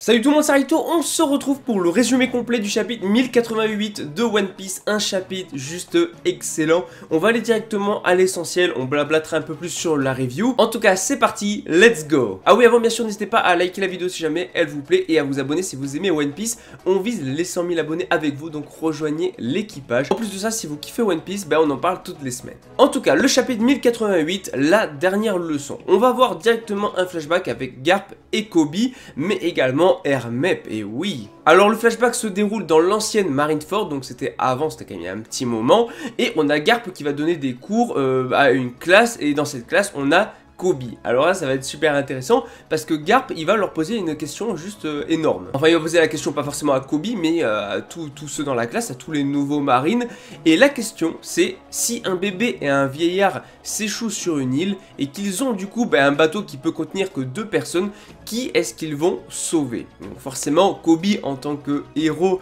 Salut tout le monde, c'est Rito, on se retrouve pour le résumé complet du chapitre 1088 de One Piece, un chapitre juste excellent. On va aller directement à l'essentiel, on blablatera un peu plus sur la review. En tout cas, c'est parti, let's go. Ah oui, avant bien sûr, n'hésitez pas à liker la vidéo si jamais elle vous plaît et à vous abonner si vous aimez One Piece. On vise les 100 000 abonnés avec vous, donc rejoignez l'équipage. En plus de ça, si vous kiffez One Piece, on en parle toutes les semaines. En tout cas, le chapitre 1088, la dernière leçon. On va voir directement un flashback avec Garp et Kobe, mais également Hermep, et oui. Alors le flashback se déroule dans l'ancienne Marineford, donc c'était avant, c'était quand même il y a un petit moment, et on a Garp qui va donner des cours à une classe, et dans cette classe on a Kobe. Alors là ça va être super intéressant parce que Garp il va leur poser une question juste énorme. Enfin il va poser la question pas forcément à Kobe mais à tous ceux dans la classe, à tous les nouveaux marines. Et la question c'est si un bébé et un vieillard s'échouent sur une île et qu'ils ont du coup un bateau qui peut contenir que 2 personnes, qui est-ce qu'ils vont sauver? Donc forcément Kobe en tant que héros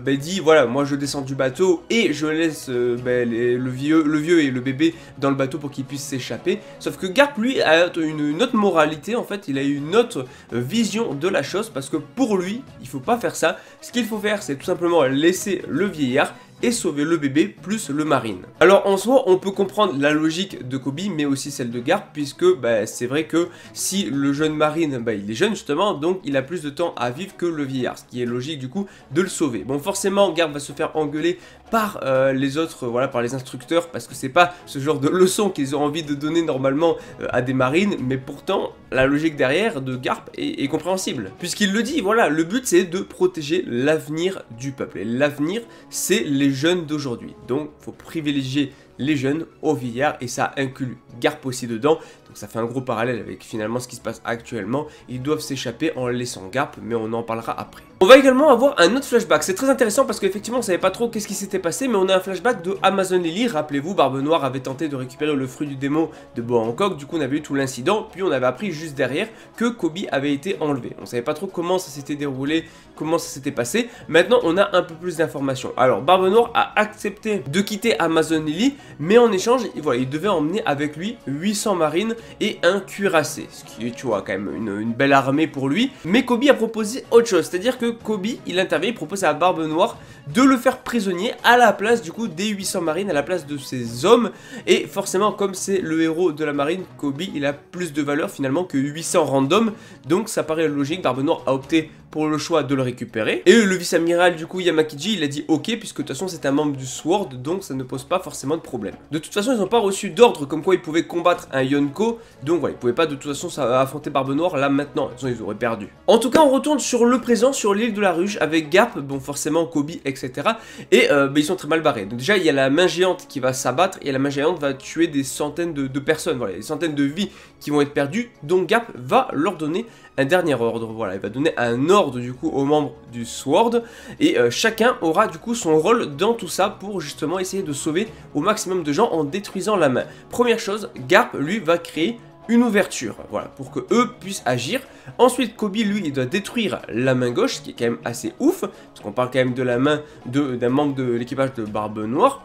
dit voilà, moi je descends du bateau et je laisse le vieux et le bébé dans le bateau pour qu'ils puissent s'échapper. Sauf que Garp lui a une autre moralité, en fait il a une autre vision de la chose, parce que pour lui il faut pas faire ça. Ce qu'il faut faire c'est tout simplement laisser le vieillard et sauver le bébé plus le marine. Alors en soi on peut comprendre la logique de Kobe mais aussi celle de Garp, puisque c'est vrai que si le jeune marine il est jeune justement, donc il a plus de temps à vivre que le vieillard, ce qui est logique du coup de le sauver. Bon forcément Garp va se faire engueuler par les autres, voilà, par les instructeurs, parce que c'est pas ce genre de leçon qu'ils ont envie de donner normalement à des marines, mais pourtant la logique derrière de Garp est compréhensible, puisqu'il le dit, voilà, le but c'est de protéger l'avenir du peuple, et l'avenir c'est les jeunes d'aujourd'hui, donc faut privilégier les jeunes au vieillard, et ça inclut Garp aussi dedans, donc ça fait un gros parallèle avec finalement ce qui se passe actuellement. Ils doivent s'échapper en laissant Garp, mais on en parlera après. On va également avoir un autre flashback, c'est très intéressant parce qu'effectivement on savait pas trop qu'est-ce qui s'était passé, mais on a un flashback de Amazon Lily. Rappelez-vous, Barbe Noire avait tenté de récupérer le fruit du démon de Boa Hancock, du coup on avait eu tout l'incident, puis on avait appris juste derrière que Kobe avait été enlevé. On savait pas trop comment ça s'était déroulé, comment ça s'était passé. Maintenant on a un peu plus d'informations. Alors Barbe Noire a accepté de quitter Amazon Lily, mais en échange, voilà, il devait emmener avec lui 800 marines et un cuirassé, ce qui est, tu vois, quand même une belle armée pour lui. Mais Kobe a proposé autre chose, c'est-à-dire que Kobe, il intervient, il propose à Barbe Noire de le faire prisonnier à la place du coup des 800 marines, à la place de ses hommes. Et forcément, comme c'est le héros de la marine, Kobe, il a plus de valeur finalement que 800 random, donc ça paraît logique. Barbe Noire a opté pour le choix de le récupérer. Et le vice-amiral du coup Yamakiji, il a dit ok, puisque de toute façon c'est un membre du Sword, donc ça ne pose pas forcément de problème. De toute façon ils n'ont pas reçu d'ordre comme quoi ils pouvaient combattre un Yonko, donc voilà, ils pouvaient pas de toute façon affronter Barbe Noire là maintenant, sinon ils auraient perdu. En tout cas on retourne sur le présent, sur l'île de la Ruche avec Garp, bon forcément Kobe, etc. Et ils sont très mal barrés. Donc déjà il y a la main géante qui va s'abattre, et la main géante va tuer des centaines de personnes, voilà, des centaines de vies qui vont être perdues, donc Garp va leur donner un dernier ordre, voilà, il va donner un ordre du coup aux membres du Sword, et chacun aura du coup son rôle dans tout ça pour justement essayer de sauver au maximum de gens en détruisant la main. Première chose, Garp lui va créer une ouverture, voilà, pour que eux puissent agir. Ensuite Kobe lui il doit détruire la main gauche, ce qui est quand même assez ouf, parce qu'on parle quand même de la main d'un membre de l'équipage de Barbe Noire,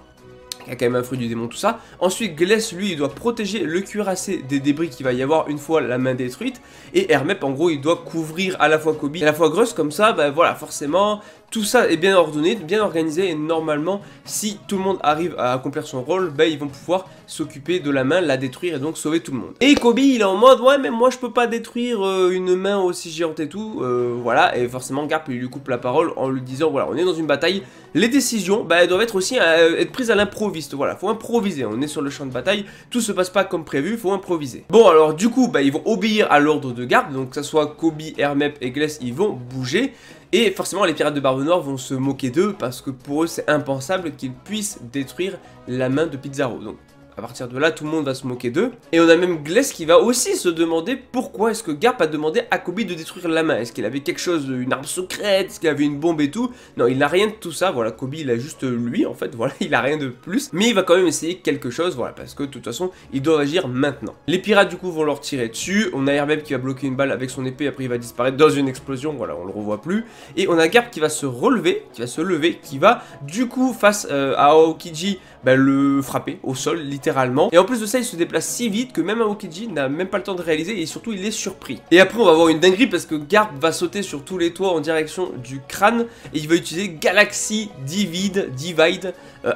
qui a quand même un fruit du démon, tout ça. Ensuite Gless lui il doit protéger le cuirassé des débris qu'il va y avoir une fois la main détruite, et Hermep en gros il doit couvrir à la fois Kobe et à la fois Gruss, comme ça voilà, forcément tout ça est bien ordonné, bien organisé, et normalement si tout le monde arrive à accomplir son rôle, ils vont pouvoir s'occuper de la main, la détruire et donc sauver tout le monde. Et Kobe il est en mode ouais mais moi je peux pas détruire une main aussi géante et tout, voilà, et forcément Garp il lui coupe la parole en lui disant voilà, on est dans une bataille, les décisions elles doivent être aussi être prises à l'improviste, voilà, faut improviser, on est sur le champ de bataille, tout se passe pas comme prévu, faut improviser. Bon alors du coup ils vont obéir à l'ordre de Garp, donc que ça soit Kobe, Hermep et Gless, ils vont bouger. Et forcément les pirates de Barbe Noire vont se moquer d'eux, parce que pour eux c'est impensable qu'ils puissent détruire la main de Pizarro. Donc à partir de là, tout le monde va se moquer d'eux. Et on a même Gless qui va aussi se demander pourquoi est-ce que Garp a demandé à Kobe de détruire la main. Est-ce qu'il avait quelque chose, une arme secrète? Est-ce qu'il avait une bombe et tout? Non, il n'a rien de tout ça. Voilà, Kobe, il a juste lui, en fait. Voilà, il a rien de plus. Mais il va quand même essayer quelque chose, voilà, parce que de toute façon, il doit agir maintenant. Les pirates, du coup, vont leur tirer dessus. On a Hermep qui va bloquer une balle avec son épée. Après, il va disparaître dans une explosion. Voilà, on le revoit plus. Et on a Garp qui va se relever, qui va, du coup, face à Aokiji, le frapper au sol, littéralement. littéralement. Et en plus de ça, il se déplace si vite que même Aokiji n'a même pas le temps de réaliser et surtout il est surpris. Et après on va avoir une dinguerie parce que Garp va sauter sur tous les toits en direction du crâne et il va utiliser Galaxy Divide,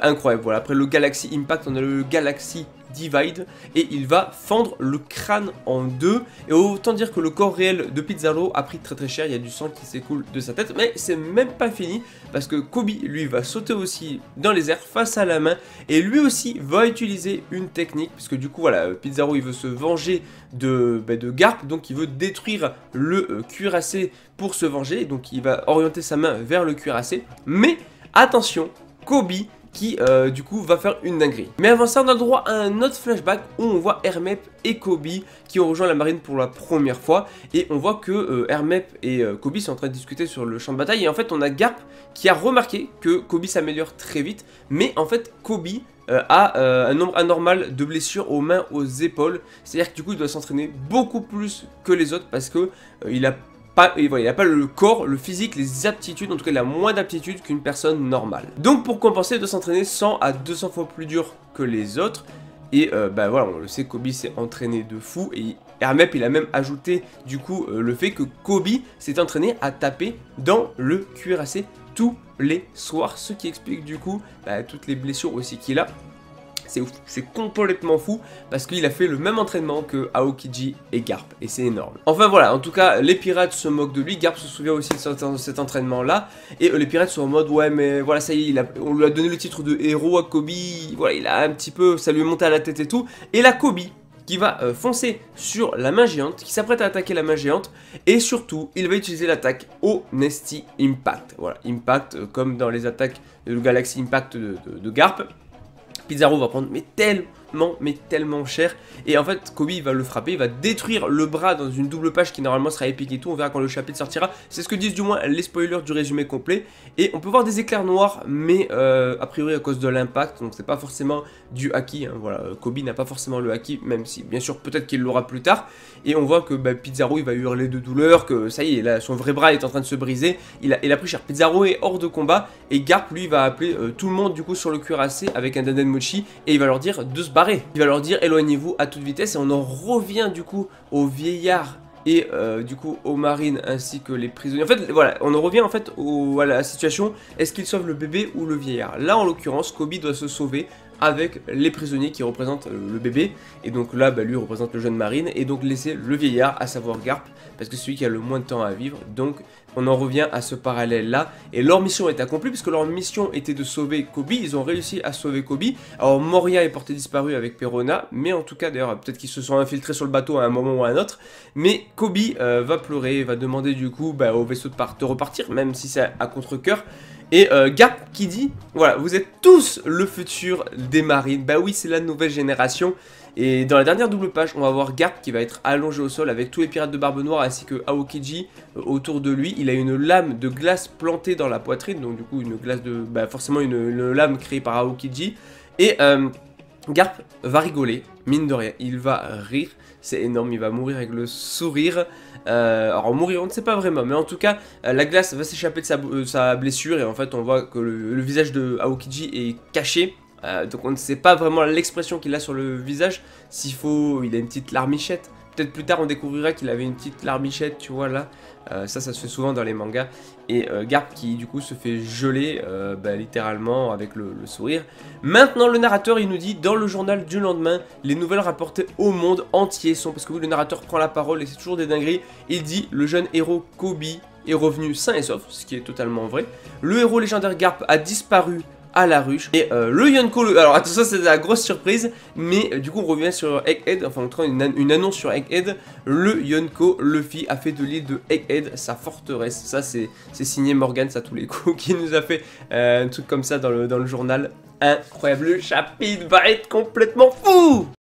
incroyable. Voilà, après le Galaxy Impact, on a le Galaxy Divide et il va fendre le crâne en deux. Et autant dire que le corps réel de Pizarro a pris très cher, il y a du sang qui s'écoule de sa tête, mais c'est même pas fini parce que Kobe lui va sauter aussi dans les airs face à la main et lui aussi va utiliser une technique puisque du coup voilà, Pizarro il veut se venger de Garp, donc il veut détruire le cuirassé pour se venger, donc il va orienter sa main vers le cuirassé, mais attention, Kobe qui du coup va faire une dinguerie. Mais avant ça on a le droit à un autre flashback où on voit Hermep et Kobe qui ont rejoint la marine pour la première fois et on voit que Hermep et Kobe sont en train de discuter sur le champ de bataille et en fait on a Garp qui a remarqué que Kobe s'améliore très vite, mais en fait Kobe a un nombre anormal de blessures aux mains, aux épaules, c'est à dire que du coup il doit s'entraîner beaucoup plus que les autres parce que il n'a pas le corps, le physique, les aptitudes, en tout cas il a moins d'aptitudes qu'une personne normale. Donc pour compenser, il doit s'entraîner 100 à 200 fois plus dur que les autres. Et bah voilà, on le sait, Kobe s'est entraîné de fou. Et Hermep, il a même ajouté du coup le fait que Kobe s'est entraîné à taper dans le cuirassé tous les soirs. Ce qui explique du coup toutes les blessures aussi qu'il a. C'est ouf, c'est complètement fou parce qu'il a fait le même entraînement que Aokiji et Garp et c'est énorme. Enfin voilà, en tout cas les pirates se moquent de lui, Garp se souvient aussi de cet entraînement là et les pirates sont en mode ouais mais voilà ça y est, on lui a donné le titre de héros à Kobe, voilà il a un petit peu, ça lui est monté à la tête et tout, et la Kobe qui va foncer sur la main géante, qui s'apprête à attaquer la main géante, et surtout, il va utiliser l'attaque Honesty Impact. Voilà, Impact, comme dans les attaques de Galaxy Impact de Garp. Pizarro va prendre tellement cher, et en fait Kobe va le frapper, il va détruire le bras dans une double page qui normalement sera épique et tout, on verra quand le chapitre sortira, c'est ce que disent du moins les spoilers du résumé complet, et on peut voir des éclairs noirs, mais a priori à cause de l'impact, donc c'est pas forcément du haki, hein, voilà, Kobe n'a pas forcément le haki, même si bien sûr peut-être qu'il l'aura plus tard, et on voit que Pizarro il va hurler de douleur, que ça y est, là, son vrai bras est en train de se briser, il a pris cher, Pizarro est hors de combat, et Garp lui va appeler tout le monde du coup sur le cuirassé avec un Dandenmochi, et il va leur dire de se barrer, il va leur dire éloignez-vous à toute vitesse, et on en revient du coup au vieillard et du coup aux marines ainsi que les prisonniers. En fait voilà, on en revient en fait à la situation, est-ce qu'il sauve le bébé ou le vieillard? Là en l'occurrence Kobe doit se sauver avec les prisonniers qui représentent le bébé, et donc là lui représente le jeune marine, et donc laisser le vieillard, à savoir Garp, parce que c'est celui qui a le moins de temps à vivre. Donc on en revient à ce parallèle là, et leur mission est accomplie puisque leur mission était de sauver Kobe, ils ont réussi à sauver Kobe. Alors Moria est porté disparu avec Perona, mais en tout cas d'ailleurs peut-être qu'ils se sont infiltrés sur le bateau à un moment ou à un autre, mais Kobe va pleurer, va demander du coup au vaisseau de repartir, même si c'est à contre-cœur. Et Garp qui dit, voilà, vous êtes tous le futur des marines. Bah oui, c'est la nouvelle génération. Et dans la dernière double page, on va voir Garp qui va être allongé au sol avec tous les pirates de Barbe Noire ainsi que Aokiji autour de lui. Il a une lame de glace plantée dans la poitrine, donc du coup une glace de, forcément une lame créée par Aokiji. Et Garp va rigoler, mine de rien, il va rire, c'est énorme, il va mourir avec le sourire. Alors mourir on ne sait pas vraiment, mais en tout cas la glace va s'échapper de sa blessure, et en fait on voit que le visage de Aokiji est caché. Donc on ne sait pas vraiment l'expression qu'il a sur le visage, il a une petite larmichette. Peut-être plus tard on découvrira qu'il avait une petite larmichette, tu vois là. Ça se fait souvent dans les mangas. Et Garp qui du coup se fait geler littéralement avec le sourire. Maintenant le narrateur il nous dit dans le journal du lendemain, les nouvelles rapportées au monde entier sont, parce que oui, le narrateur prend la parole et c'est toujours des dingueries. Il dit le jeune héros Kobe est revenu sain et sauf, ce qui est totalement vrai. Le héros légendaire Garp a disparu à la ruche, et le Yonko, alors attention c'est la grosse surprise, mais du coup on revient sur Egghead, enfin en tout cas une annonce sur Egghead. Le Yonko Luffy a fait de l'île de Egghead sa forteresse. Ça c'est signé Morgan, ça tous les coups, qui nous a fait un truc comme ça dans le journal. Incroyable, le chapitre va être complètement fou.